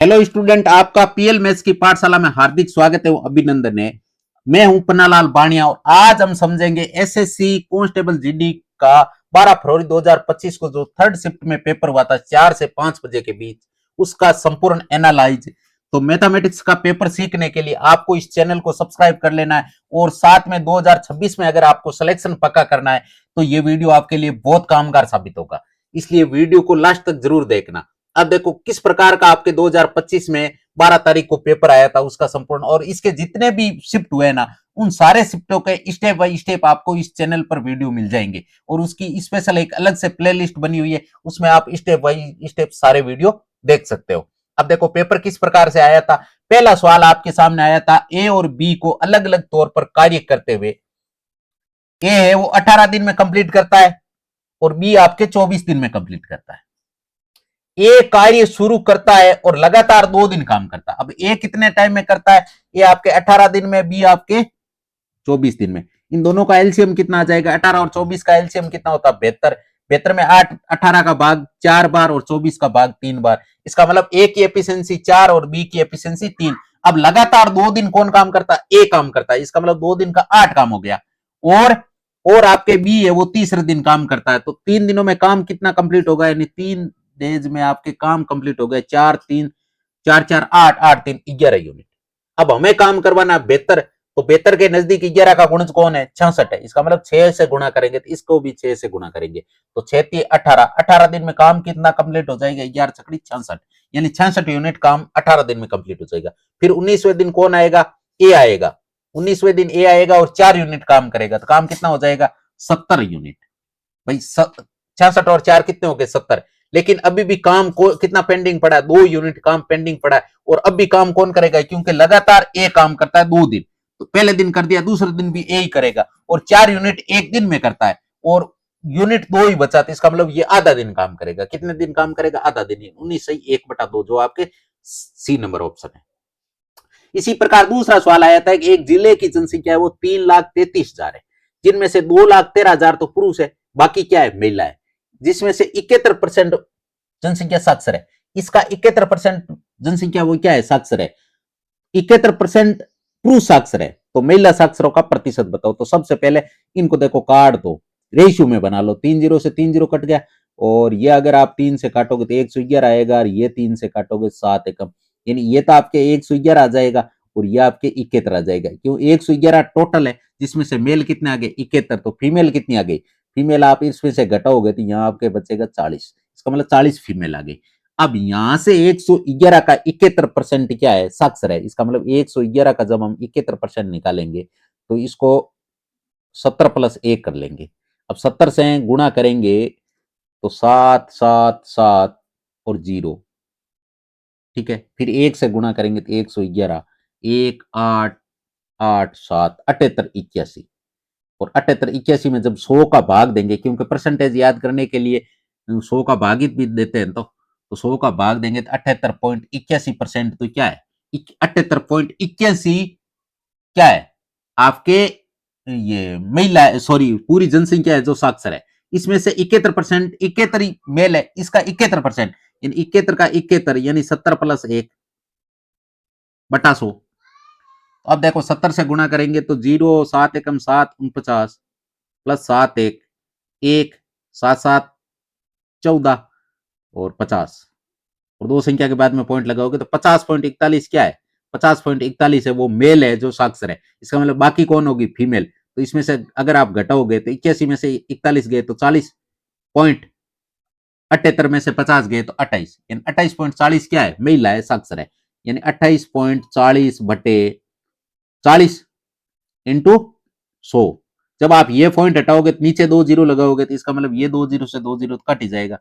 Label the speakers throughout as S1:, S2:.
S1: Hello student, आपका PL maths की पाठशाला में हार्दिक स्वागत है, अभिनंदन है। मैं हूं पन्नालाल बाणिया और आज हम समझेंगे एसएससी कांस्टेबल जीडी का 12 फरवरी 2025 को जो थर्ड शिफ्ट में पेपर हुआ था 4 से 5 बजे के बीच, उसका संपूर्ण एनालाइज। तो मैथमेटिक्स का पेपर सीखने के लिए आपको इस चैनल को सब्सक्राइब कर लेना है और साथ में 2026 में अगर आपको सिलेक्शन पक्का करना है तो ये वीडियो आपके लिए बहुत कामगार साबित होगा, इसलिए वीडियो को लास्ट तक जरूर देखना। अब देखो किस प्रकार का आपके 2025 में 12 तारीख को पेपर आया था उसका संपूर्ण, और इसके जितने भी शिफ्ट हुए ना उन सारे शिफ्टों के स्टेप बाय स्टेप आपको इस चैनल पर वीडियो मिल जाएंगे और उसकी स्पेशल एक अलग से प्लेलिस्ट बनी हुई है, उसमें आप स्टेप बाय स्टेप सारे वीडियो देख सकते हो। अब देखो पेपर किस प्रकार से आया था। पहला सवाल आपके सामने आया था, ए और बी को अलग अलग तौर पर कार्य करते हुए। ए है वो 18 दिन में कंप्लीट करता है और बी आपके 24 दिन में कंप्लीट करता है। ए कार्य शुरू करता है और लगातार 2 दिन काम करता है। अब ए कितने टाइम में करता है? ए आपके 18 दिन में, बी आपके 24 दिन में। इन दोनों का एलसीएम कितना आ जाएगा? 18 और 24 का एलसीएम कितना होता है? 72। 72 में 8, 18 का भाग 4 बार और 24 का भाग 3 बार। इसका मतलब ए की एफिशिएंसी 4 और बी की एफिशिएंसी 3। अब लगातार 2 दिन कौन काम करता है? ए काम करता है। इसका मतलब 2 दिन का 8 काम हो गया। और आपके बी है वो तीसरे दिन काम करता है, तो 3 दिनों में काम कितना कंप्लीट होगा? यानी 3 डेज में आपके काम कंप्लीट हो गए। 4 3 4 4 8 8 3 11 यूनिट। अब हमें काम करवाना है 72, तो 72 के नजदीक 11 का गुणज कौन है? 66 है। इसका मतलब 6 से गुणा करेंगे तो इसको भी 6 से गुणा करेंगे, तो 6 18। 18 दिन में काम कितना कंप्लीट हो जाएगा? 11 छकड़ी 66, यानी 66 यूनिट काम 18 दिन में कंप्लीट हो जाएगा। फिर 19वें दिन कौन आएगा? ए आएगा। 19वें दिन ए आएगा और 4 यूनिट काम करेगा, तो काम कितना हो जाएगा? 70 यूनिट। भाई 66 और 4 कितने हो गए? 70। लेकिन अभी भी काम को कितना पेंडिंग पड़ा है? 2 यूनिट काम पेंडिंग पड़ा है। और अब भी काम कौन करेगा? क्योंकि लगातार ए काम करता है 2 दिन, तो पहले दिन कर दिया, दूसरे दिन भी ए ही करेगा। और 4 यूनिट एक दिन में करता है और यूनिट 2 ही बचा, तो इसका मतलब ये आधा दिन काम करेगा। कितने दिन काम करेगा? आधा दिन। 19 सही 1/2, जो आपके सी नंबर ऑप्शन है। इसी प्रकार दूसरा सवाल आया था कि एक जिले की जनसंख्या है वो 3,33,000 है, जिनमें से 2,13,000 तो पुरुष है, बाकी क्या है? महिला है। जिसमें से 71% जनसंख्या साक्षर है। इसका 71% जनसंख्या वो क्या है? साक्षर है। 71% पुरुष साक्षर है, तो महिला साक्षरों का प्रतिशत बताओ। तो सबसे पहले इनको देखो काट दो, रेशियो में बना लो। 3 0 से 3 0 कट गया, और ये अगर आप 3 से काटोगे तो 111 आएगा, और ये 3 से काटोगे 7 एकम, यानी ये तो आपके 111 आ जाएगा और ये आपके 71 आ जाएगा। क्यों? 111 टोटल है, जिसमें से मेल कितने आ गए? 71। तो फीमेल कितनी आ गई? फीमेल आप इसमें से घटाओगे तो यहाँ आपके बचेगा 40। इसका मतलब 40 फीमेल आ गई। अब यहां से 111 का 71% क्या है? साक्षर है। इसका मतलब 111 का जब हम 71% निकालेंगे तो इसको 70+1 कर लेंगे। अब 70 से गुणा करेंगे तो 7 7 7 और 0, ठीक है। फिर 1 से गुणा करेंगे तो 111, 1 8 8 7 78 81। और 78 81 में जब 100 का भाग देंगे, क्योंकि परसेंटेज याद करने के लिए 100 का भागित भी देते हैं, तो 100 का भाग देंगे तो 78.81%। तो क्या है? 78.81 क्या है? आपके ये महिला, सॉरी पूरी जनसंख्या है जो साक्षर है। इसमें से 71%, 71 मेल है, इसका 71%, यानी 71 का 71 यानी 70+1/100। अब देखो 70 से गुणा करेंगे तो 0 7 एकम 7 49 प्लस 7 1 1 7 7 14 और 50, और दो संख्या के बाद में पॉइंट लगाओगे तो 50.41 क्या है? 50.41 है वो मेल है जो साक्षर है। इसका मतलब बाकी कौन होगी? फीमेल। तो इसमें से अगर आप घटाओगे तो 81 में से 41 गए तो 40 पॉइंट, 78 में से 50 गए तो 28, यानी 28.40 क्या है? महिला है, साक्षर है। यानी 28.40/40 इंटू 100। जब आप ये पॉइंट हटाओगे तो नीचे 2 जीरो लगाओगे तो इसका मतलब ये 2 जीरो से 2 जीरो कट ही जाएगा।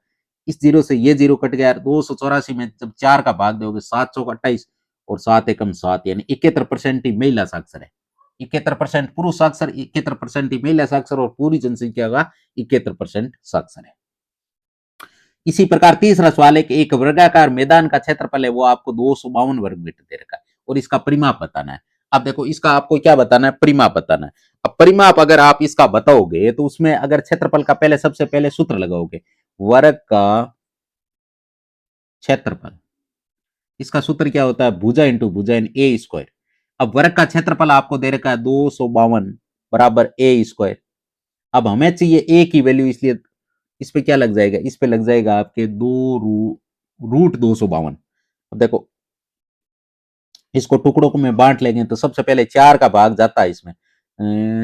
S1: इस जीरो से ये जीरो कट गया। 284 में जब 4 का भाग दोगे 728 और 7 एकम 7, यानी 71% ही महिला साक्षर है। 71% पुरुष साक्षर, 71% ही महिला साक्षर, और पूरी जनसंख्या का 71% साक्षर है। इसी प्रकार तीसरा सवाल है कि एक वर्गाकार मैदान का क्षेत्रफल है वो आपको 252 वर्ग मीटर दे रखा है और इसका परिमाप बताना है। अब देखो इसका आपको क्या बताना है? परिमाप बताना है। अब परिमाप अगर आप इसका बताओगे तो उसमें अगर क्षेत्रफल का पहले सबसे पहले सूत्र लगाओगे, वर्ग का क्षेत्रफल इसका सूत्र क्या होता है, भुजा इंटू भुजा इन ए स्क्वायर। अब वर्ग का क्षेत्रफल आपको दे रखा है 252 बराबर ए स्क्वायर। अब हमें चाहिए ए की वैल्यू, इसलिए इस पे क्या लग जाएगा, इस पे लग जाएगा आपके रूट 252। अब देखो इसको टुकड़ों को में बांट लेंगे तो सबसे पहले 4 का भाग जाता है इसमें,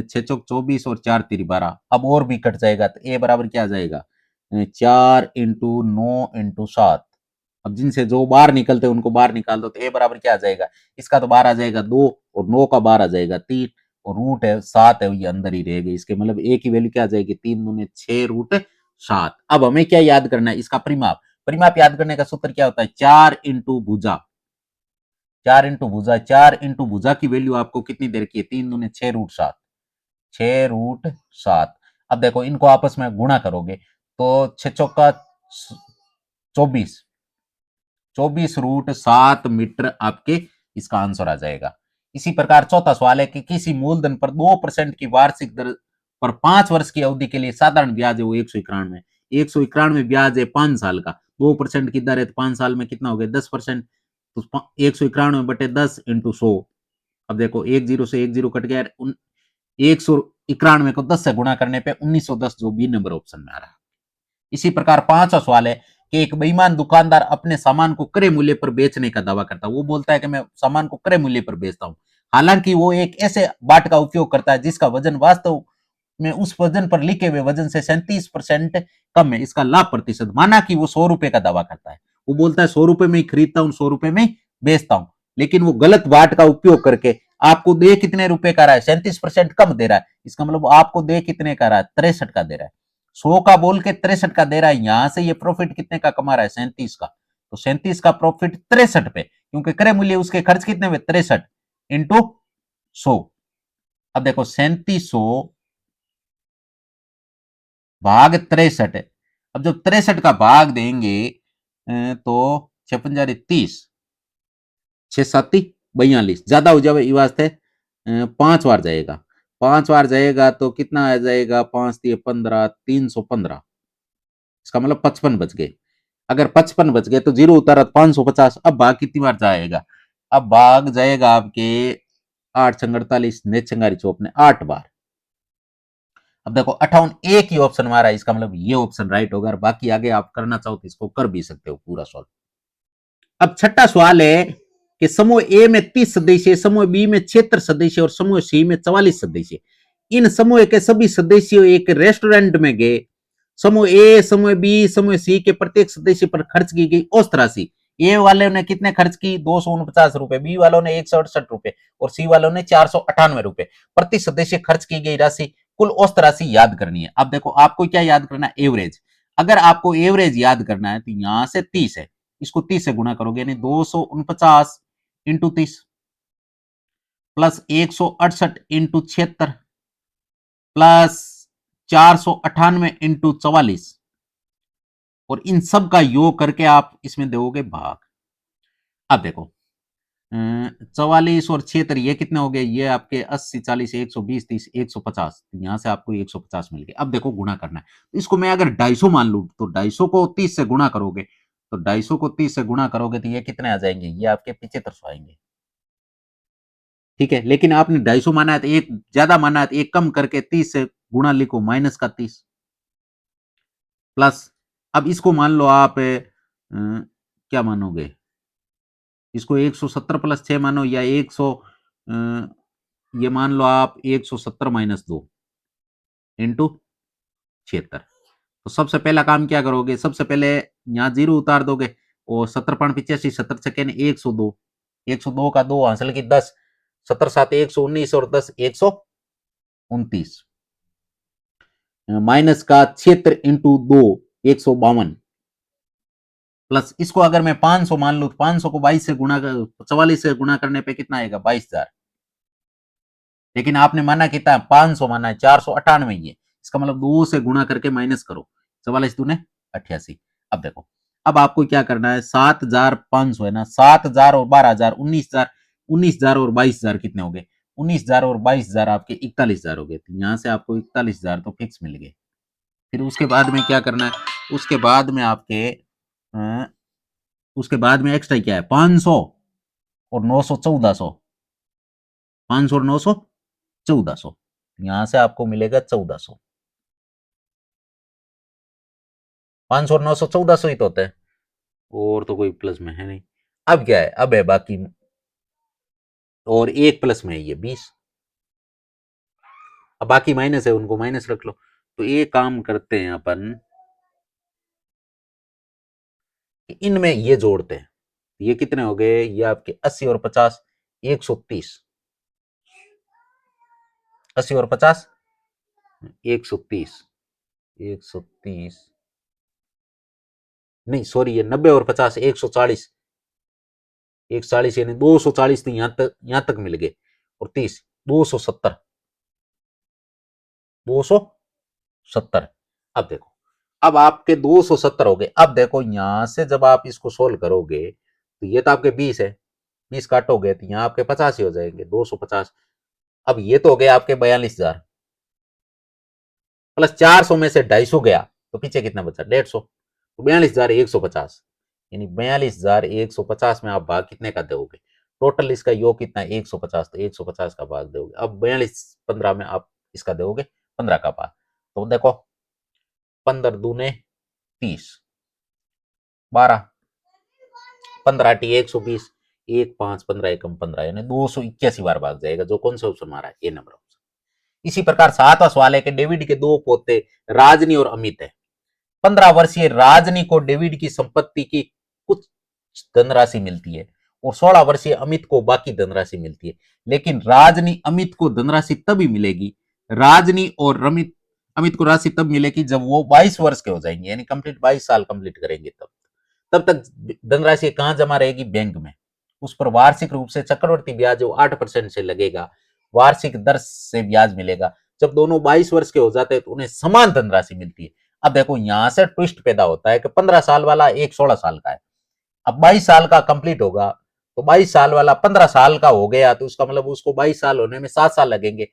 S1: 6 चौक 24 और 4 तिरी 12। अब और भी कट जाएगा तो ए बराबर क्या आ जाएगा, 4 इंटू 9 इंटू 7। अब जिनसे जो बाहर निकलते हैं उनको बाहर निकाल दो तो ए बराबर क्या आ जाएगा, इसका तो बाहर आ जाएगा 2 और 9 का बाहर आ जाएगा 3 और रूट है 7 है, ये अंदर ही रहेगी। इसके मतलब ए की वैल्यू क्या आ जाएगी, 3 दूने 6 रूट 7। अब हमें क्या याद करना है, इसका परिमाप। परिमाप याद करने का सूत्र क्या होता है, 4 इंटू भुजा। 4 इंटू भुजा की वैल्यू आपको कितनी दे रखी है, 3 दूने 6 रूट 7, 6 रूट 7। अब देखो इनको आपस में गुणा करोगे तो 6 चौका 24, 24 रूट 7 मीटर आपके इसका आंसर आ जाएगा। इसी प्रकार चौथा सवाल है कि किसी मूलधन पर 2% की वार्षिक दर पर 5 वर्ष की अवधि के लिए साधारण ब्याज है वो 191, 191 ब्याज है 5 साल का, 2% की दर है तो 5 साल में कितना हो गया 10%। तो 191/10 इंटू 100। अब देखो एक जीरो से एक जीरो कट गया, 191 को 10 से गुणा करने पे 1910 जो बी नंबर ऑप्शन में आ रहा है। इसी प्रकार पांचवा सवाल है कि एक बेईमान दुकानदार अपने सामान को क्रय मूल्य पर बेचने का दावा करता है। वो बोलता है कि मैं सामान को क्रय मूल्य पर बेचता हूं, हालांकि वो एक ऐसे बाट का उपयोग करता है जिसका वजन वास्तव में उस वजन पर लिखे हुए वजन से 37% कम है। इसका लाभ प्रतिशत, माना कि वो 100 रुपए का दावा करता है, वो बोलता है 100 रुपए में ही खरीदता हूं, 100 रुपए में ही बेचता हूं, लेकिन वो गलत बाट का उपयोग करके आपको दे कितने रुपए का रहा है, 37% कम दे रहा है। इसका मतलब आपको दे कितने का रहा है, 63 का दे रहा है। 100 का बोल के 63 का दे रहा है, यहां से ये प्रॉफिट कितने का कमा रहा है, 37 का। तो 37 का प्रॉफिट 63 पे, क्योंकि क्रय मूल्य उसके खर्च कितने हुए 63 इंटू 100। अब देखो 3700 भाग 63। अब जब 63 का भाग देंगे तो 56 30, 6 7 42, ज्यादा हो जाए ये वास्ते 5 बार जाएगा, 5 बार जाएगा तो कितना आ जाएगा, 5 3 15, 315। इसका मतलब 55 बच गए। अगर 55 बच गए तो जीरो उतारा 550। अब भाग कितनी बार जाएगा, अब भाग जाएगा आपके 8 6 48 ने 8 बार। अब देखो 58 एक ही ऑप्शन हमारा है, इसका मतलब ये ऑप्शन राइट होगा। बाकी आगे आप करना चाहो तो इसको कर भी सकते हो पूरा सॉल्व। अब छठा सवाल है कि समूह ए में 30 सदस्य, समूह बी में 76 सदस्य और समूह सी में 44 सदस्य। इन समूह के सभी सदस्य एक रेस्टोरेंट में गए। समूह ए, समूह बी, समूह सी के प्रत्येक सदस्य पर खर्च की गई औसत राशि। ए वाले ने कितने खर्च की, 249 रुपए, बी वालों ने 168 रुपए और सी वालों ने 498 रुपए। प्रति सदस्य खर्च की गई राशि, कुल औसत राशि याद करनी है। अब देखो आपको क्या याद करना है, एवरेज। अगर आपको एवरेज याद करना है तो यहां से 30 है, इसको 30 से गुणा करोगे, यानी 249 into 30 plus 168 into 76 plus 498 into 44, और इन सब का योग करके आप इसमें दोगे भाग। अब देखो 44 और 76 ये कितने हो गए, ये आपके 80 40 120 30 150, यहां से आपको 150 मिल गया। अब देखो गुणा करना है, तो इसको मैं अगर 250 मान लू तो 250 को 30 से गुणा करोगे, तो 250 को 30 से गुणा करोगे तो ये कितने आ जाएंगे, ये आपके 75 आएंगे। ठीक है, लेकिन आपने 250 माना है तो एक ज्यादा माना है तो एक कम करके 30 से गुणा लिखो, माइनस का 30 प्लस। अब इसको मान लो आप क्या मानोगे, इसको 170 प्लस 6 मानो या 100, ये मान लो आप 170 माइनस 2 इंटू 76। तो सबसे पहला काम क्या करोगे, सबसे पहले यहाँ जीरो उतार दोगे और 70 85 70 सेकेंड 102, 102 का 2 हासिल की 10, 70 7 119 और 10 129 माइनस का 76 इंटू 2 152 प्लस इसको अगर मैं 500 मान लू तो 500 को 22 से गुणा 44 से गुणा करने पे कितना आएगा 22,000। लेकिन आपने माना कितना, 500 माना है, 498 ही है, इसका मतलब 2 से गुणा करके माइनस करो, 44 दूने 88। अब देखो अब आपको क्या करना है, 7,500 है ना, 7,000 और 12,000 19,000, 19,000 और 22,000 कितने हो गए, 19,000 और 22,000 आपके 41,000 हो गए। तो यहां से आपको 41,000 तो फिक्स मिल गए। फिर उसके बाद में क्या करना है, उसके बाद में आपके उसके बाद में एक्स्ट्रा क्या है 500 और 900 1400, 500 और 900 1400, यहां से आपको मिलेगा 1400। 500 और 900 1400 ही तो होता है, और तो कोई प्लस में है नहीं। अब क्या है, अब है बाकी, और एक प्लस में है ये 20। अब बाकी माइनस है, उनको माइनस रख लो। तो ये काम करते हैं अपन, इनमें ये जोड़ते हैं। ये कितने हो गए, ये आपके 80 और 50 130, 80 और 50 130, 130 नहीं सॉरी, ये 90 और 50 140, 140 यानी 240, तो यहां तक मिल गए। और 30 270, 270। अब देखो, अब आपके 270 हो गए। अब देखो यहां से जब आप इसको सोल्व करोगे तो ये तो आपके 20 है, 20 काटोगे तो यहाँ आपके 50 ही हो जाएंगे, 250। अब ये तो हो गया आपके 42,000, प्लस 400 में से 250 गया तो पीछे कितना बचा 150, तो 42,150, यानी 42,150 में आप भाग कितने का दोगे, टोटल इसका योग कितना है 150, तो 150 का भाग दोगे। अब 42 15 में आप इसका दोगे 15 का भाग, तो देखो 15 दूने 30, 12, 15 टी 120, 1 5 15 एकम 15, यानी 281 बार भाग जाएगा। जो कौन सा ऑप्शन हमारा ए नंबर ऑप्शन। इसी प्रकार सातवां सवाल है कि डेविड के दो पोते राजनी और अमित है। 15 वर्षीय राजनी को डेविड की संपत्ति की कुछ धनराशि मिलती है और 16 वर्षीय अमित को बाकी धनराशि मिलती है। लेकिन राजनी अमित को धनराशि तभी मिलेगी, राजनी और अमित को राशि तब मिलेगी जब वो 22 वर्ष के हो जाएंगे, यानी कंप्लीट 22 साल कंप्लीट करेंगे। तब तब तक धनराशि कहां जमा रहेगी, बैंक में। उस पर वार्षिक रूप से चक्रवर्ती ब्याज जो 8% से लगेगा, वार्षिक दर से ब्याज मिलेगा। जब दोनों 22 वर्ष के हो जाते हैं तो उन्हें समान धनराशि मिलती है। अब देखो यहां से ट्विस्ट पैदा होता है कि 15 साल वाला एक 16 साल का है, अब 22 साल का कंप्लीट होगा, तो 22 साल वाला 15 साल का हो गया, तो उसका मतलब उसको 22 साल होने में 7 साल लगेंगे।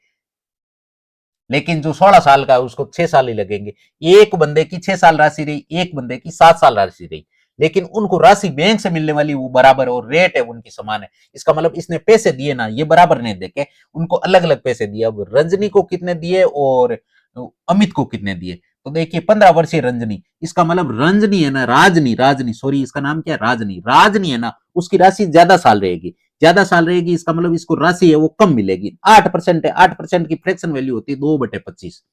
S1: लेकिन जो 16 साल का है उसको 6 साल ही लगेंगे। एक बंदे की 6 साल राशि रही, एक बंदे की 7 साल राशि रही, लेकिन उनको राशि बैंक से मिलने वाली वो बराबर है और रेट है उनकी समान है। इसका मतलब इसने पैसे दिए ना, ये बराबर नहीं देके उनको अलग अलग पैसे दिए। अब रंजनी को कितने दिए और अमित को कितने दिए, तो देखिए 15 वर्षीय रंजनी, इसका मतलब रंजनी है ना, राजनी, राजनी सॉरी, इसका नाम क्या है राजनी, राजनी है ना, उसकी राशि ज्यादा साल रहेगी, ज्यादा साल रहेगी। इसका मतलब इसको राशि है वो कम मिलेगी, 8% है, 8% की फ्रैक्शन वैल्यू होती है 2/25,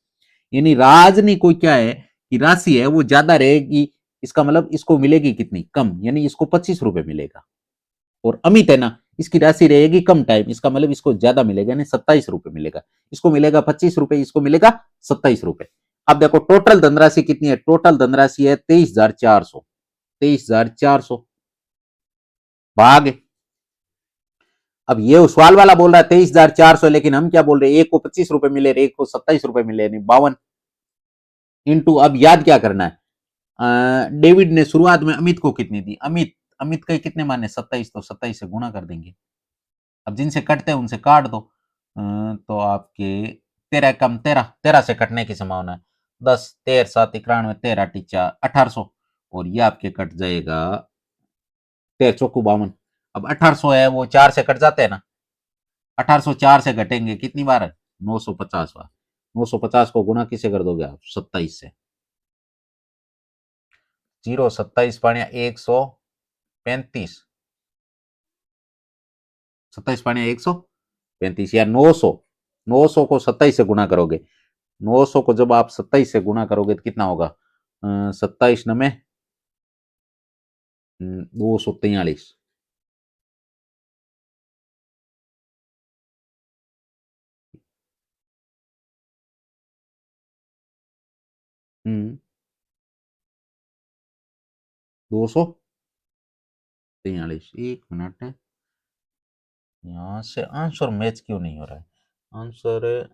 S1: यानी राजनी को क्या है कि राशि है वो ज्यादा रहेगी। इसका मतलब इसको मिलेगी कितनी कम, यानी इसको 25 रुपए मिलेगा। और अमित है ना, इसकी राशि रहेगी कम टाइम, इसका मतलब इसको ज्यादा मिलेगा, यानी 27 रुपए मिलेगा। इसको मिलेगा 25 रुपए, इसको मिलेगा 27 रुपए। अब देखो टोटल धनराशि कितनी है, टोटल धनराशि है 23,400, 23,400 भाग। अब ये सवाल वाला बोल रहा है 23,400, लेकिन हम क्या बोल रहे हैं, एक को 25 रुपए मिले, एक को 27 रुपए मिले, यानी 52 इंटू। अब याद क्या करना है, डेविड ने शुरुआत में अमित को कितनी दी, अमित अमित के कितने माने 27, तो 27 से गुणा कर देंगे। अब जिनसे कटते हैं उनसे काट दो, तो आपके 13 कम 13, 13 से कटने की संभावना है। 10 13 7 91, 13 टीचा 1800, और ये आपके कट जाएगा 13 चौकू 52। अब 1800 है वो 4 से कट जाते हैं ना, 1804 से घटेंगे कितनी बार, 950 बार। 950 को गुना किसे कर दोगे आप, 27 से। 0 27 पानिया 135, 27 पानिया 135, या 900, 900 को 27 से गुना करोगे, 900 को जब आप 27 से गुना करोगे तो कितना होगा, 27 नमे 243। हम्म 243, एक मिनट है, यहाँ से आंसर मैच क्यों नहीं हो रहा है, आंसर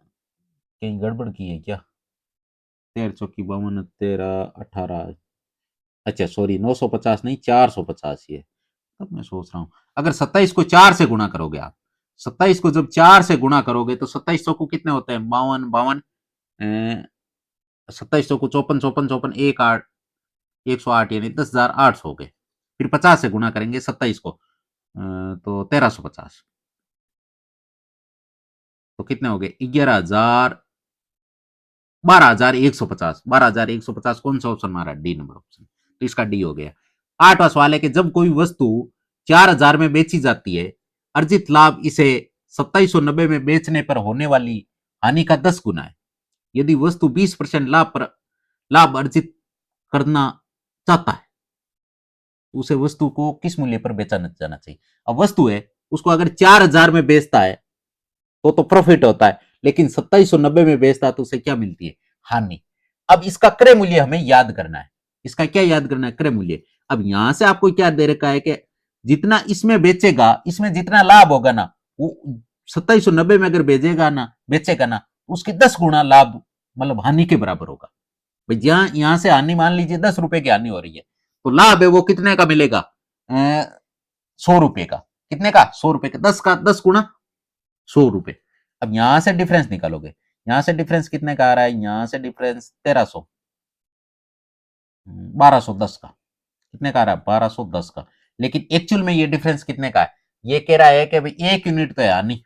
S1: कहीं गड़बड़ की है क्या, 13 चौकी 52, 13 18, अच्छा सॉरी 950 नहीं 450 ही है। तब मैं सोच रहा हूं, अगर 27 को 4 से गुणा करोगे आप, 27 को जब 4 से गुणा करोगे तो 27 को कितने होते हैं, 52 52, 27 को 54 54 54, 1 8, 108, यानी 10,800 हो गए। फिर 50 से गुणा करेंगे 27 को, तो 1350। तो कितने हो गए? 11,000, 12,150। 12,150 कौन सा ऑप्शन हमारा? D number option. तो इसका डी हो गया। 8वां सवाल है कि जब कोई वस्तु 4,000 में बेची जाती है, अर्जित लाभ इसे 2790 में बेचने पर होने वाली हानि का 10 गुना है। यदि वस्तु 20% लाभ अर्जित करना चाहता है, तो उसे वस्तु को किस मूल्य पर बेचा जाना चाहिए? अब वस्तु है, उसको अगर 4,000 में बेचता है तो प्रॉफिट होता है, लेकिन 2790 में बेचता है तो उसे क्या मिलती है? हानि। अब इसका क्रय मूल्य हमें याद करना है। इसका क्या याद करना है? क्रय मूल्य। अब यहां से आपको क्या दे रखा है कि जितना इसमें बेचेगा, इसमें जितना लाभ होगा ना, वो 2790 में अगर बेचेगा ना, उसके 10 गुना लाभ, मतलब हानि के बराबर होगा। भाई यहां से हानि मान लीजिए 10 रुपए की हानि हो रही है, तो लाभ है वो कितने का मिलेगा? 100 रुपए का। कितने का? 100 रुपए का। 10 का 10 गुना 100 रुपए। अब यहां से डिफरेंस निकालोगे, यहां से डिफरेंस कितने का आ रहा है? यहां से डिफरेंस 1300, 1210 का। कितने का आ रहा है? 1210 का। लेकिन एक्चुअल में ये डिफरेंस कितने का है? ये कह रहा है कि भाई 1 यूनिट तो है हानि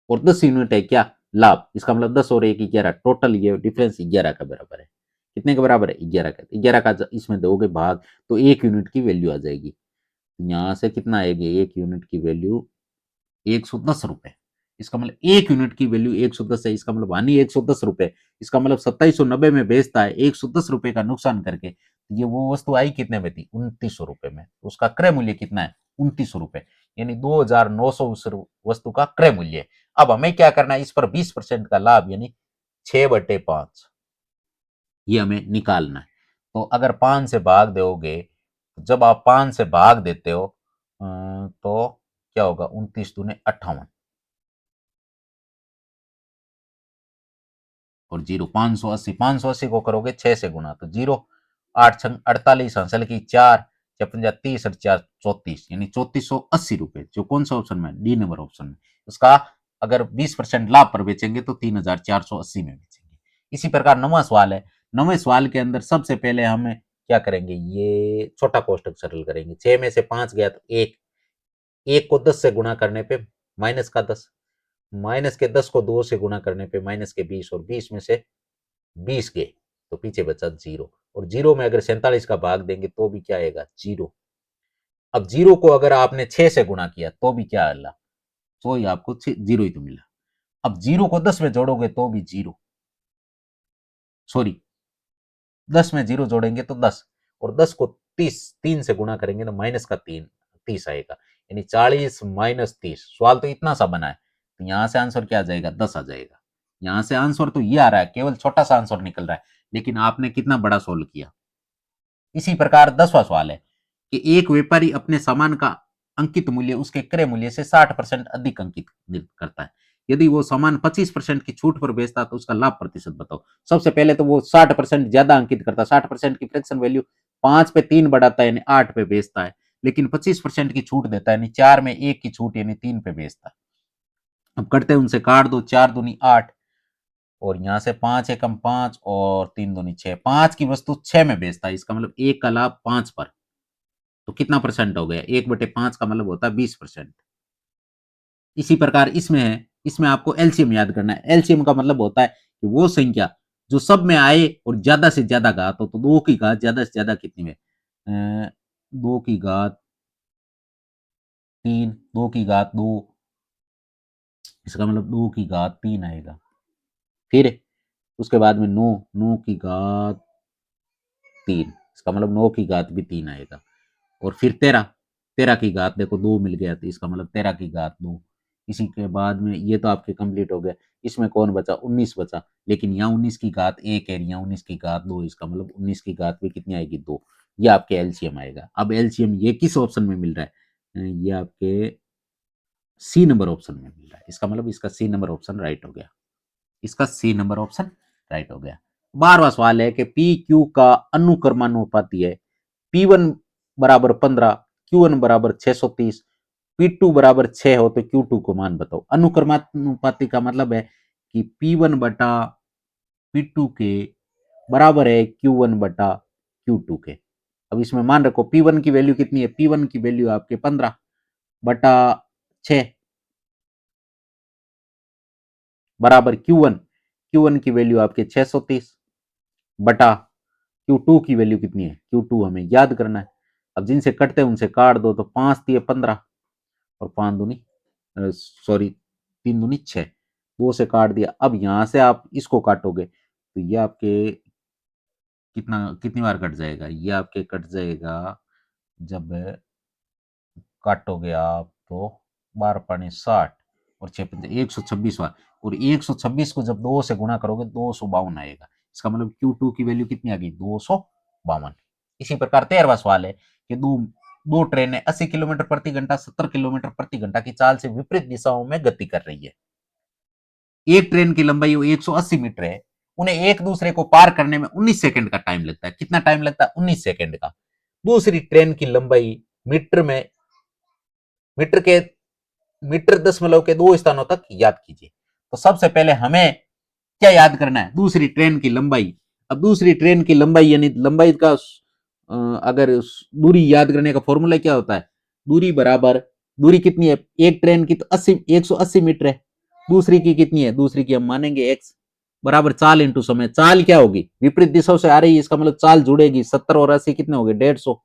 S1: और 10 यूनिट है क्या? लाभ। इसका मतलब 10 और 1 11, टोटल ये डिफरेंस 11 का बराबर है। कितने के बराबर है? 11 का। 11 का इसमें दोगे भाग तो 1 यूनिट की वैल्यू आ जाएगी। यहां से कितना आएगी? 1 यूनिट की वैल्यू 110 रुपए। इसका मतलब 1 यूनिट की वैल्यू 110 है। इसका मतलब हानि 110 रुपए। इसका मतलब 2790 में बेचता है 110 रुपए का नुकसान करके। ये वो वस्तु आई कितने में थी? 2900 रुपए में। उसका क्रय मूल्य कितना है? 2900 रुपए। यानी 2900 उस वस्तु का क्रय मूल्य है। अब हमें क्या करना है? इस पर 20% का लाभ यानी 6/5 ये हमें निकालना है। तो अगर 5 से भाग दोगे, जब आप 5 से भाग देते हो तो क्या होगा? 29 दूने 58 और जीरो 580। 580 को करोगे 6 से गुना तो जीरो। 8 छंग 48, हंसल की 4, 56 30 और 4 34, यानी 3480 रुपए। जो कौन सा ऑप्शन में? डी नंबर ऑप्शन में। उसका अगर 20% लाभ पर बेचेंगे तो 3480 में बेचेंगे। इसी प्रकार 9वां सवाल है। 9वें सवाल के अंदर सबसे पहले हम क्या करेंगे? ये छोटा कोष्टक सरल करेंगे। 6 में से 5 गया तो 1, 1 को 10 से गुणा करने पे माइनस का 10, माइनस के 10 को 2 से गुणा करने पे माइनस के 20, और 20 में से 20 गए तो पीछे बचा जीरो, और जीरो में अगर 47 का भाग देंगे तो भी क्या आएगा? जीरो। अब जीरो को अगर आपने 6 से गुणा किया तो भी क्या आएगा? तो ही आपको जीरो ही तो मिला। अब जीरो को 10 में जोड़ोगे तो भी जीरो, सॉरी 10 में जीरो जोड़ेंगे तो 10, और 10 को 30 3 से गुणा करेंगे तो माइनस का 30 आएगा, यानी 40 माइनस 30। सवाल तो इतना सा बना है, तो यहां से आंसर क्या आ जाएगा? 10 आ जाएगा। यहां से आंसर तो ये आ रहा है, केवल छोटा सा आंसर निकल रहा है, लेकिन आपने कितना बड़ा सोल्व किया। इसी प्रकार 10वां सवाल है कि एक व्यापारी अपने सामान का अंकित मूल्य उसके क्रय मूल्य से 60% अधिक अंकित करता है। यदि वो सामान 25% की छूट पर बेचता तो उसका लाभ प्रतिशत बताओ। सबसे पहले तो वो 60% ज्यादा अंकित करता है। 60% की फ्रैक्शन वैल्यू 5 पे 3 बढ़ाता है यानी 8 पे बेचता है, लेकिन 25% की छूट देता है यानी 4 में 1 की छूट यानी 3 पे बेचता है। अब करते हैं उनसे काट दो, 4 दूनी 8, और यहां से 5 एकम 5 और 3 दूनी 6। 5 की वस्तु 6 में बेचता है, इसका मतलब 1 का लाभ 5 पर। तो कितना परसेंट हो गया? 1/5 का मतलब होता है 20%। इसी प्रकार इसमें है, इसमें आपको एलसीएम याद करना है। एलसीएम का मतलब होता है कि वो संख्या जो सब में आए और ज्यादा से ज्यादा घात हो। तो 2 की घात ज्यादा से ज्यादा कितनी में? 2 की घात 3, 2 की घात 2, इसका मतलब 2 की घात 3 आएगा। फिर उसके बाद में 9, 9 की घात 3, इसका मतलब 9 की घात भी 3 आएगा। और फिर 13, 13 की घात देखो 2 मिल गया तो इसका मतलब 13 की घात 2। इसी के बाद में ये तो आपके कंप्लीट हो गया। इसमें कौन बचा? 19 बचा, लेकिन यहाँ 19 की घात 1 है, यहाँ 19 की घात 2, इसका मतलब 19 की घात भी कितनी आएगी? 2। ये आपके एलसीएम आएगा। अब एलसीएम ये किस ऑप्शन में मिल रहा है? ये आपके सी नंबर ऑप्शन में मिल रहा है। इसका मतलब इसका सी नंबर ऑप्शन राइट हो गया। इसका सी नंबर ऑप्शन राइट हो गया। 12वां सवाल है कि पी क्यू का अनुक्रमानुपाती है। P1 बराबर 15, Q1 बराबर 630, P2 बराबर 6 हो तो Q2 को मान बताओ। अनुक्रमानुपाती का मतलब है कि P1 बटा P2 के बराबर है Q1 बटा Q2 के। अब इसमें मान रखो P1 की वैल्यू कितनी है, P1 की वैल्यू आपके 15 बटा 6 बराबर Q1 की वैल्यू आपके 630 बटा Q2 की वैल्यू कितनी है, Q2 हमें याद करना है। अब जिनसे कटते हैं उनसे काट दो, तो 5 दिए 15 और 5 दूनी सॉरी 3 दूनी 6, 2 से काट दिया। अब यहां से आप इसको काटोगे तो ये आपके कितनी बार कट जाएगा, ये आपके कट जाएगा जब काटोगे आप तो 12 पानी 60 और 6 126 बार, और 126 को जब 2 से गुणा करोगे 252 आएगा। इसका मतलब Q2 की वैल्यू कितनी आ गई, 252। इसी प्रकार 13वां सवाल है कि दो ट्रेनें 80 किलोमीटर प्रति घंटा 70 किलोमीटर प्रति घंटा की चाल से विपरीत दिशाओं में गति कर रही है। एक ट्रेन की लंबाई 180 मीटर है, उन्हें एक दूसरे को पार करने में 19 सेकंड का टाइम लगता है। कितना टाइम लगता है, 19 सेकंड का। दूसरी ट्रेन की लंबाई मीटर में मीटर के मीटर दशमलव के 2 स्थानों तक याद कीजिए। तो सबसे पहले हमें क्या याद करना है, दूसरी ट्रेन की लंबाई। अब दूसरी ट्रेन की लंबाई यानी लंबाई का अगर दूरी याद करने का फॉर्मूला क्या होता है, दूरी बराबर, दूरी कितनी है, एक ट्रेन की तो 180 मीटर है, दूसरी की कितनी है, दूसरी की हम मानेंगे x बराबर चाल इंटू समय। चाल क्या होगी, विपरीत दिशाओं से आ रही है, इसका मतलब चाल जुड़ेगी। 70 और 80 कितने हो गए, 150।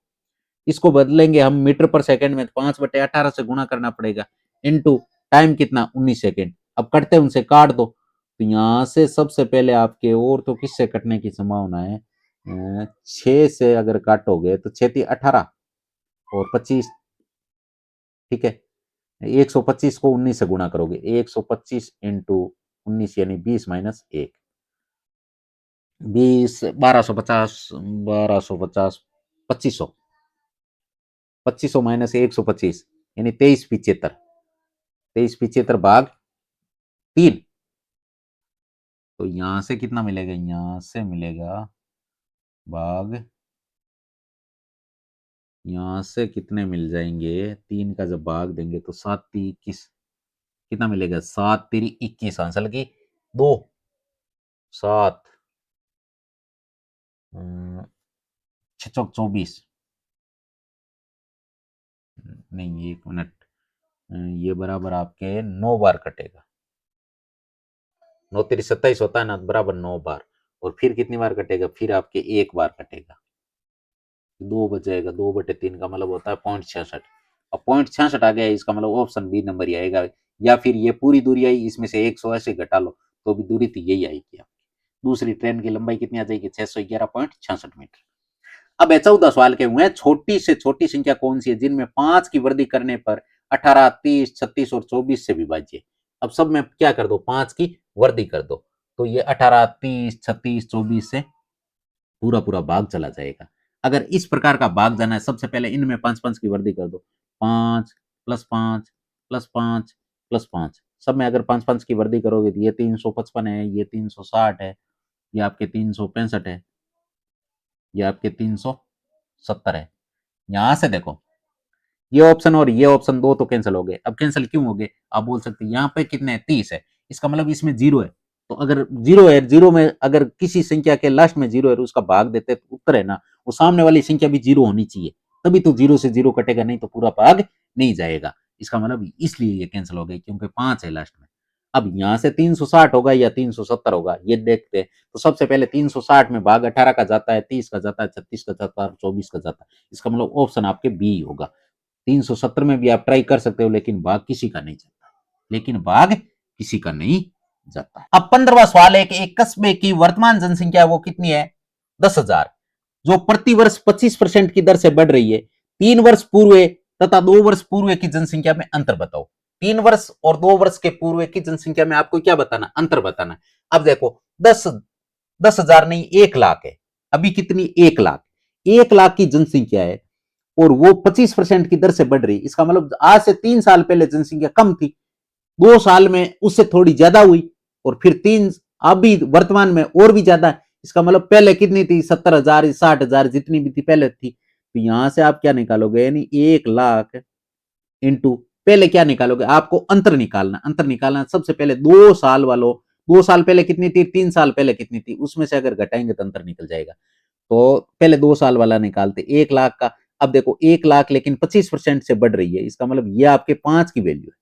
S1: इसको बदलेंगे हम मीटर पर सेकंड में, 5/18 से गुणा करना पड़ेगा, इनटू टाइम कितना, 19 सेकंड। अब कटते उनसे काट दो, तो यहां से सबसे पहले आपके और तो किससे कटने की संभावना है, 6 से अगर काटोगे तो 6 18 और 25, ठीक है। 125 को 19 से गुणा करोगे, 125 इंटू 19 यानी 20 माइनस 1, 20 1250 1250 2500 2500 माइनस 125 यानी 2375 2375 भाग 3। तो यहां से कितना मिलेगा, यहां से मिलेगा भाग, यहां से कितने मिल जाएंगे, 3 का जब भाग देंगे तो 7 × 21 कितना मिलेगा, 7 × 21 आंसर की 2 7 6 चौक 24, नहीं 1 मिनट, ये बराबर आपके 9 बार कटेगा, 9 × 3 = 27 होता है ना, बराबर 9 बार। और फिर कितनी बार कटेगा, फिर आपके 1 बार कटेगा, 2 बच जाएगा, 2/3 का मतलब होता है 0.66। अब 0.66 आ गया, इसका मतलब ऑप्शन बी नंबर ही आएगा। या फिर ये पूरी दूरी आई, इसमें से 180 घटा लो तो भी दूरी तो यही आएगी। दूसरी ट्रेन की लंबाई कितनी आ जाएगी, 611.66 मीटर। अब 14 सवाल के हुए हैं, छोटी से छोटी संख्या कौन सी है जिनमें 5 की वृद्धि करने पर 18, 30, 36 और 24 से विभाज्य। अब सब में क्या कर दो, 5 की वृद्धि कर दो, तो ये 18, 30, 36, 24 से पूरा पूरा भाग चला जाएगा। अगर इस प्रकार का भाग जाना है, सबसे पहले इनमें 5 की वृद्धि कर दो, 5 + 5 + 5 + 5, सब में अगर 5 की वृद्धि करोगे तो ये 355 है, ये 360 है, ये आपके 365 है, ये आपके 370 है। यहां से देखो, ये ऑप्शन और ये ऑप्शन दो तो कैंसिल हो गए। अब कैंसिल क्यों हो गए, आप बोल सकते हैं यहाँ पे कितने 30 है, इसका मतलब इसमें 0 है। तो अगर 0 है, 0 में अगर किसी संख्या के लास्ट में 0 है, उसका भाग देते तो उत्तर है ना, वो सामने वाली संख्या भी 0 होनी चाहिए, तभी तो 0 से 0 कटेगा, नहीं तो पूरा भाग नहीं जाएगा। इसका मतलब इसलिए ये कैंसिल हो गई, क्योंकि 5 है लास्ट में। अब यहां से 360 होगा या 370 होगा, ये देखते हैं। तो सबसे पहले 360 में भाग 18 का जाता है, 30 का जाता है, 36 का जाता है, 24 का जाता है। इसका मतलब ऑप्शन आपके बी होगा। 370 में भी आप ट्राई कर सकते हो, लेकिन भाग किसी का नहीं जाता, लेकिन भाग किसी का नहीं जाता। अब 15वां सवाल है कि एक कस्बे की वर्तमान जनसंख्या वो कितनी है, 10,000, जो प्रति वर्ष 25% की दर से बढ़ रही है। 3 वर्ष पूर्व तथा 2 वर्ष पूर्व की जनसंख्या में अंतर बताओ। 3 वर्ष और 2 वर्ष के पूर्व की जनसंख्या में आपको क्या बताना, अंतर बताना। अब देखो 10,000 नहीं, 1 लाख है, अभी कितनी, 1 लाख, 1 लाख की जनसंख्या है और वो 25% की दर से बढ़ रही। इसका मतलब आज से 3 साल पहले जनसंख्या कम थी, 2 साल में उससे थोड़ी ज्यादा हुई, और फिर अभी वर्तमान में और भी ज्यादा है। इसका मतलब पहले कितनी थी, 70,000 60,000 जितनी भी थी पहले थी। तो यहां से आप क्या निकालोगे, यानी 1 लाख इंटू, पहले क्या निकालोगे, आपको अंतर निकालना। अंतर निकालना सबसे पहले 2 साल वालों, 2 साल पहले कितनी थी, 3 साल पहले कितनी थी, उसमें से अगर घटाएंगे तो अंतर निकल जाएगा। तो पहले 2 साल वाला निकालते 1 लाख का। अब देखो 1 लाख लेकिन 25% से बढ़ रही है, इसका मतलब ये आपके 5 की वैल्यू है,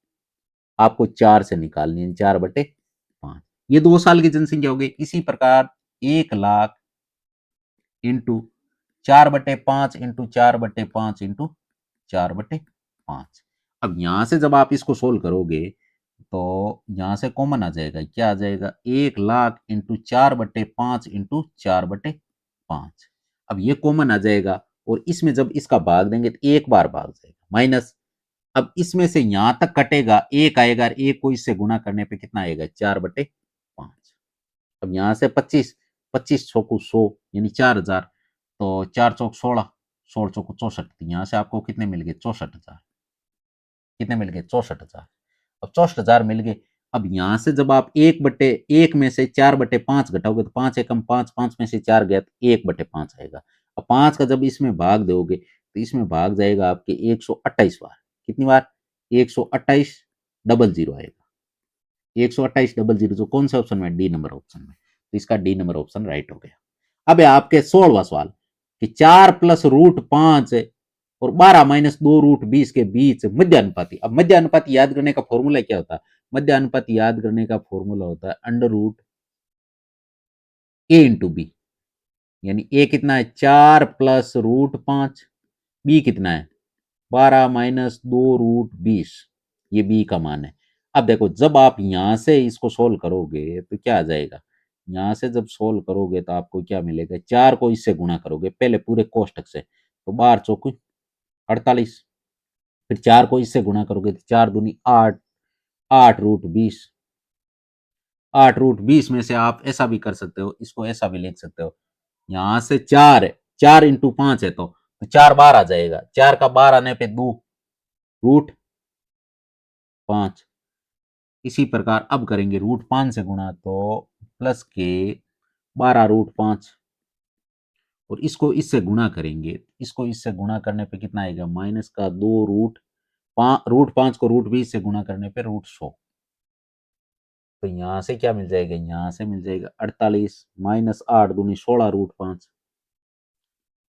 S1: आपको 4 से निकालनी है, 4/5। ये 2 साल की जनसंख्या हो गई। इसी प्रकार 1 लाख इंटू 4/5 इंटू 4/5 इंटू 4/5। अब यहां से जब आप इसको सोल्व करोगे तो यहां से कॉमन आ जाएगा, क्या आ जाएगा, 1 लाख इंटू 4/5 इंटू 4/5। अब ये कॉमन आ जाएगा और इसमें जब इसका भाग देंगे तो एक बार भाग जाएगा माइनस। अब इसमें से यहां तक कटेगा, एक आएगा, एक को इससे गुणा करने पे कितना आएगा, 4/5। अब यहां से 25, 25 चौको 100 यानी 4,000, तो 4 चौक 16, 16 चौको 64, यहां से आपको कितने मिल गए, 64,000। कितने मिल गए, 64,000। अब 64,000 मिल गए। अब यहां से जब आप 1/1 में से 4/5 घटाओगे तो 5 एकम 5, 5 में से 4 गया तो 1/5 आएगा। अब 5 का जब इसमें भाग दोगे तो इसमें भाग जाएगा आपके 128 बार। कितनी बार, 128 डबल जीरो आएगा, 128 डबल जीरो, जो कौन से ऑप्शन में, डी नंबर ऑप्शन में। तो इसका डी नंबर ऑप्शन राइट हो गया। अब है आपके 16वां सवाल कि 4+√5 और 12 - 2√20 के बीच मध्य अनुपाती। अब मध्य अनुपाती याद करने का फॉर्मूला क्या होता है, मध्य अनुपाती याद करने का फॉर्मूला होता है √a इंटू बी। यानी ए कितना है, 4+√5, बी कितना है, 12 - 2√20, ये बी का मान है। अब देखो जब आप यहां से इसको सोल्व करोगे तो क्या आ जाएगा, यहां से जब सोल्व करोगे तो आपको क्या मिलेगा, 4 को इससे गुणा करोगे पहले पूरे कोष्टक से, तो 12 × 4 = 48। फिर 4 को इससे गुणा करोगे तो 4×2 = 8, 8√20। 8√20 में से आप ऐसा भी कर सकते हो, इसको ऐसा भी लिख सकते हो, यहां से 4 है, 4 × 5 है तो 4 बार आ जाएगा, 4 का बार आने पे 2√5। इसी प्रकार अब करेंगे √5 से गुणा तो प्लस के 12√5, और इसको इससे गुणा करेंगे, इसको इससे गुणा करने पे कितना आएगा, माइनस का 2√5 को √20 से गुणा करने पे √100। तो यहां से क्या मिल जाएगा, यहां से मिल जाएगा 48 - 8 दूनी 16√5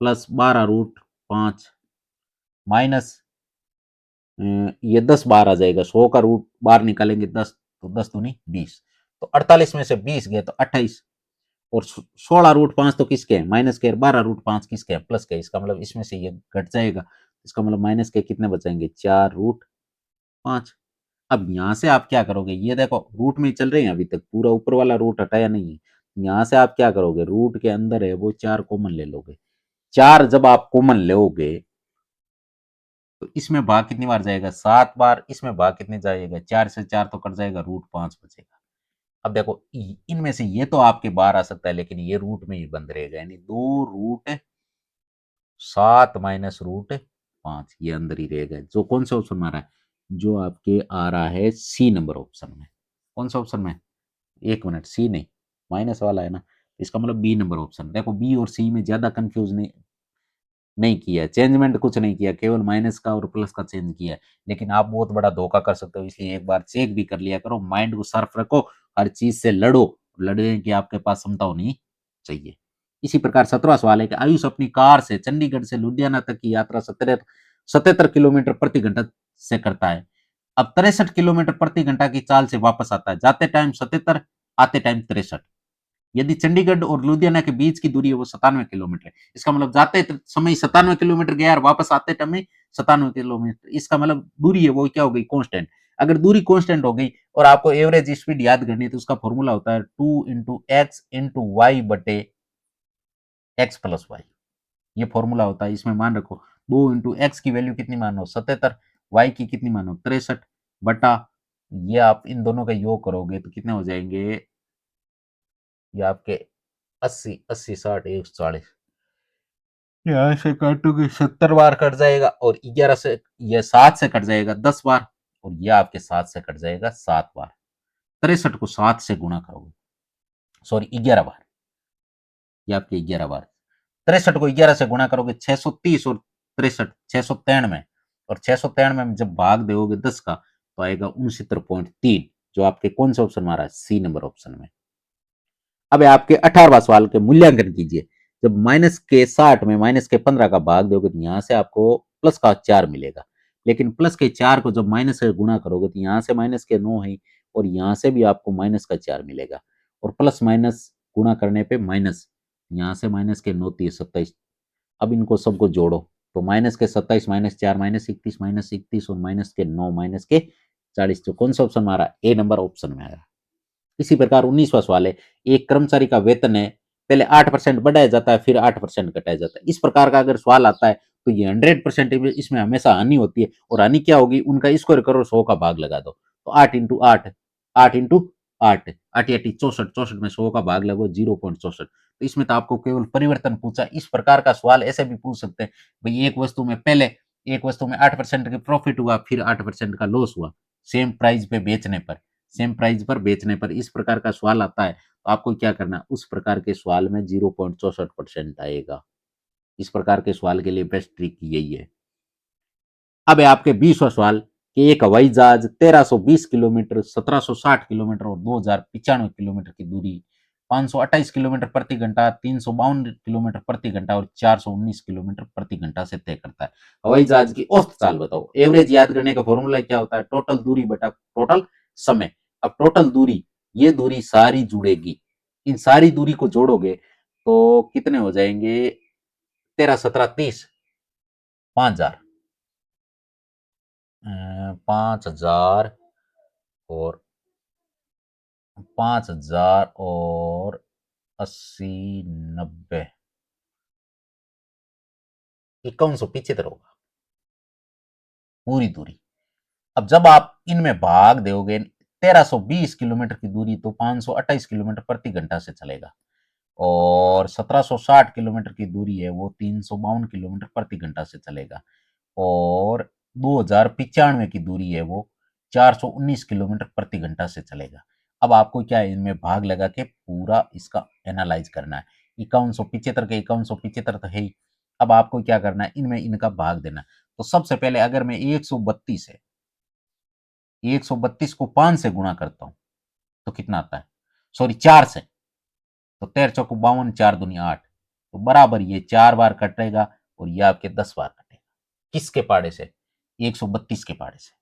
S1: प्लस 12√5 माइनस ये 10 बार आ जाएगा, 100 का रूट बार निकालेंगे 10, तो 10 दूनी 20, तो 48 में से 20 गए तो 28, और 16√5 तो किसके हैं, माइनस के, 12√5 किसके हैं, प्लस के। इसका मतलब इसमें से ये घट जाएगा, इसका मतलब माइनस के कितने बचेंगे, 4√5। अब यहां से आप क्या करोगे, ये देखो रूट में चल रहे हैं अभी तक, पूरा ऊपर वाला रूट हटाया नहीं है। यहां से आप क्या करोगे, रूट के अंदर है वो 4 कॉमन ले लोगे। 4 जब आप कॉमन लोगे तो इसमें भाग कितनी बार जाएगा, 7 बार। इसमें भाग कितने जाएगा, 4 से 4 तो कट जाएगा, √5 बचेगा। अब देखो इनमें से ये तो आपके बाहर आ सकता है, लेकिन ये रूट में ही बंद रहेगा, यानी 2√7 माइनस √5 ये अंदर ही रहेगा। जो कौन सा ऑप्शन आ रहा है, जो आपके आ रहा है सी नंबर ऑप्शन में। कौन सा ऑप्शन में, एक मिनट, सी नहीं, माइनस वाला है ना, इसका मतलब बी नंबर ऑप्शन। देखो बी और सी में ज्यादा कंफ्यूज नहीं नहीं किया, चेंजमेंट कुछ नहीं किया, केवल माइनस का और प्लस का चेंज किया है। लेकिन आप बहुत बड़ा धोखा कर सकते हो, इसलिए एक बार चेक भी कर लिया करो, माइंड को शार्प रखो, हर चीज से लड़ो, लड़ने की आपके पास क्षमता होनी चाहिए। इसी प्रकार 17वां सवाल है कि आयुष अपनी कार से चंडीगढ़ से लुधियाना तक की यात्रा 77 किलोमीटर प्रति घंटा से करता है। अब 63 किलोमीटर प्रति घंटा की चाल से वापस आता है, जाते टाइम 77, आते टाइम 63। यदि चंडीगढ़ और लुधियाना के बीच की दूरी है वो 97 किलोमीटर है, इसका मतलब जाते समय 97 किलोमीटर गया और वापस आते टाइम 97 किलोमीटर, इसका मतलब दूरी है वो क्या हो गई, कांस्टेंट। अगर दूरी कांस्टेंट हो गई और आपको एवरेज स्पीड याद करनी है तो उसका फॉर्मूला होता है 2 × x × y/x + y। ये फॉर्मूला होता है, इसमें मान रखो 2 × x की वैल्यू कितनी मानो 77, y की कितनी मानो 63 बटा, ये आप इन दोनों का योग करोगे तो कितने हो जाएंगे, ये आपके 80, 80, 60, 140, यहाँ से काटोगे 70 बार कट जाएगा, और 11 से, ये 7 से कट जाएगा 10 बार, और ये आपके 7 से कट जाएगा 7 बार। 63 को 7 से गुणा करोगे, सॉरी 11 बार, ये आपके 11 बार। 63 को 11 से गुणा करोगे 630, और 63 693, और 693 में जब भाग दोगे 10 का तो आएगा 69.3, जो आपके कौन से ऑप्शन में आ रहा है, सी नंबर ऑप्शन में। अब आपके 18वां सवाल के मूल्यांकन कीजिए। जब माइनस के 60 में माइनस के 15 का भाग दोगे तो यहाँ से आपको प्लस का 4 मिलेगा, लेकिन प्लस के 4 को जब माइनस से गुणा करोगे तो यहाँ से माइनस के 9 है और यहाँ से भी आपको माइनस का 4 मिलेगा, और प्लस माइनस गुणा करने पे माइनस, यहाँ से माइनस के 9 30 27। अब इनको सबको जोड़ो तो माइनस के 27 माइनस 4 माइनस 31 और माइनस के 9 माइनस के 40। तो कौन सा ऑप्शन हमारा ए नंबर ऑप्शन में आएगा। इसी प्रकार 19वां सवाल है, एक कर्मचारी का वेतन है, पहले 8% बढ़ाया जाता है फिर 8% घटाया जाता है। इस प्रकार का अगर सवाल आता है तो ये 100% इसमें हमेशा हानि होती है, और हानि क्या होगी, उनका स्क्वायर करो 100 का भाग लगा दो, तो 8 × 8, 8 × 8, 8 8 64, 64 में 100 का भाग लगो 0.64। तो इसमें तो आपको केवल परिवर्तन पूछा। इस प्रकार का सवाल ऐसे भी पूछ सकते हैं, भाई एक वस्तु में पहले एक वस्तु में 8% का प्रॉफिट हुआ फिर 8% का लॉस हुआ, सेम प्राइस पे बेचने पर, सेम प्राइस पर बेचने पर, इस प्रकार का सवाल आता है तो आपको क्या करना है, उस प्रकार के सवाल में 0.64% आएगा। इस प्रकार के सवाल के लिए बेस्ट ट्रिक यही है। अब है आपके 20वां सवाल कि एक हवाई जहाज 1320 किलोमीटर, 1760 किलोमीटर और 2095 किलोमीटर की दूरी 528 किलोमीटर प्रति घंटा, 352 किलोमीटर प्रति घंटा और 419 किलोमीटर प्रति घंटा से तय करता है। हवाई जहाज की औसत चाल बताओ। एवरेज याद करने का फॉर्मूला क्या होता है, टोटल दूरी बटा टोटल समय। अब टोटल दूरी, ये दूरी सारी जुड़ेगी, इन सारी दूरी को जोड़ोगे तो कितने हो जाएंगे, 13 17 30, 5000, 5000 और 5000 और 80 90, 5175 होगा पूरी दूरी। अब जब आप इनमें भाग दोगे 1320 किलोमीटर की दूरी तो 528 किलोमीटर प्रति घंटा से चलेगा, और 1760 किलोमीटर की दूरी है वो 352 किलोमीटर प्रति घंटा से चलेगा, और 2095 की दूरी है वो 419 किलोमीटर प्रति घंटा से चलेगा। अब आपको क्या है, इनमें भाग लगा के पूरा इसका एनालाइज करना है। 5175 के 5175 तो है ही। अब आपको क्या करना है, इनमें इनका भाग देना है। तो सबसे पहले अगर मैं 132 है, 132 को 5 से गुणा करता हूं तो कितना आता है, सॉरी 4 से, तो 13 चौको 52, 4 दूनी 8, तो बराबर ये 4 बार कटेगा और ये आपके 10 बार कटेगा। किसके पाड़े से, 132 के पाड़े से।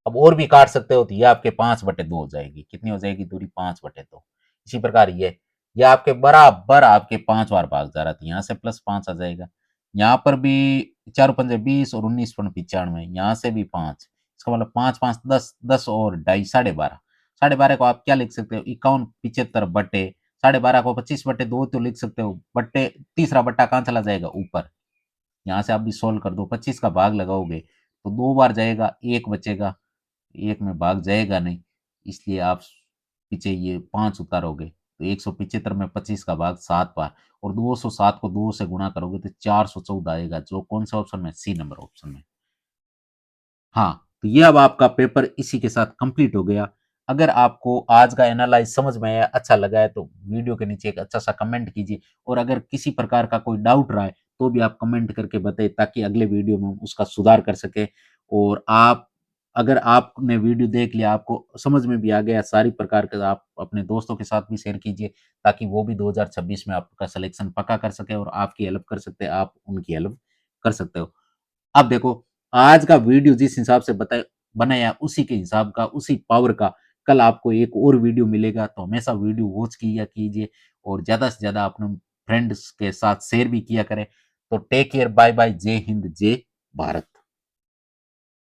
S1: अब और भी काट सकते हो तो ये आपके 5/2 हो जाएगी। कितनी हो जाएगी दूरी, 5/2। इसी प्रकार ये आपके बराबर आपके 5 बार भाग जा रहा था, यहाँ से +5 आ जाएगा। यहाँ पर भी 4 पंजे 20 और 19 95, यहाँ से भी 5, इसका मतलब 5 5 10, 10 और 2.5 12.5। 12.5 को आप क्या लिख सकते हो, 51 75 बटे 12.5 को 25/2 तो लिख सकते हो, बट्टे तीसरा बट्टा कहाँ चला जाएगा, ऊपर। यहाँ से आप भी सोल्व कर दो, 25 का भाग लगाओगे तो 2 बार जाएगा, 1 बचेगा, 1 में भाग जाएगा नहीं, इसलिए आप पीछे ये 5 उतारोगे तो 175 में 25 का भाग 7 बार, और 207 को 2 से गुणा करोगे तो 414 आएगा, जो कौन सा ऑप्शन में, सी नंबर ऑप्शन में। हाँ, तो ये अब आपका पेपर इसी के साथ कंप्लीट हो गया। अगर आपको आज का एनालाइज समझ में आया, अच्छा लगा है तो वीडियो के नीचे एक अच्छा सा कमेंट कीजिए, और अगर किसी प्रकार का कोई डाउट रहा है तो भी आप कमेंट करके बताइए, ताकि अगले वीडियो में हम उसका सुधार कर सके। और आप, अगर आपने वीडियो देख लिया, आपको समझ में भी आ गया सारी प्रकार के, आप अपने दोस्तों के साथ भी शेयर कीजिए, ताकि वो भी 2026 में आपका सिलेक्शन पक्का कर सके और आपकी हेल्प कर सकते हैं, आप उनकी हेल्प कर सकते हो। अब देखो, आज का वीडियो जिस हिसाब से बनाया उसी के हिसाब का, उसी पावर का कल आपको एक और वीडियो मिलेगा, तो हमेशा वीडियो वॉच किया कीजिए और ज्यादा से ज्यादा अपने फ्रेंड्स के साथ शेयर भी किया करें। तो टेक केयर, बाय बाय, जय हिंद, जय भारत।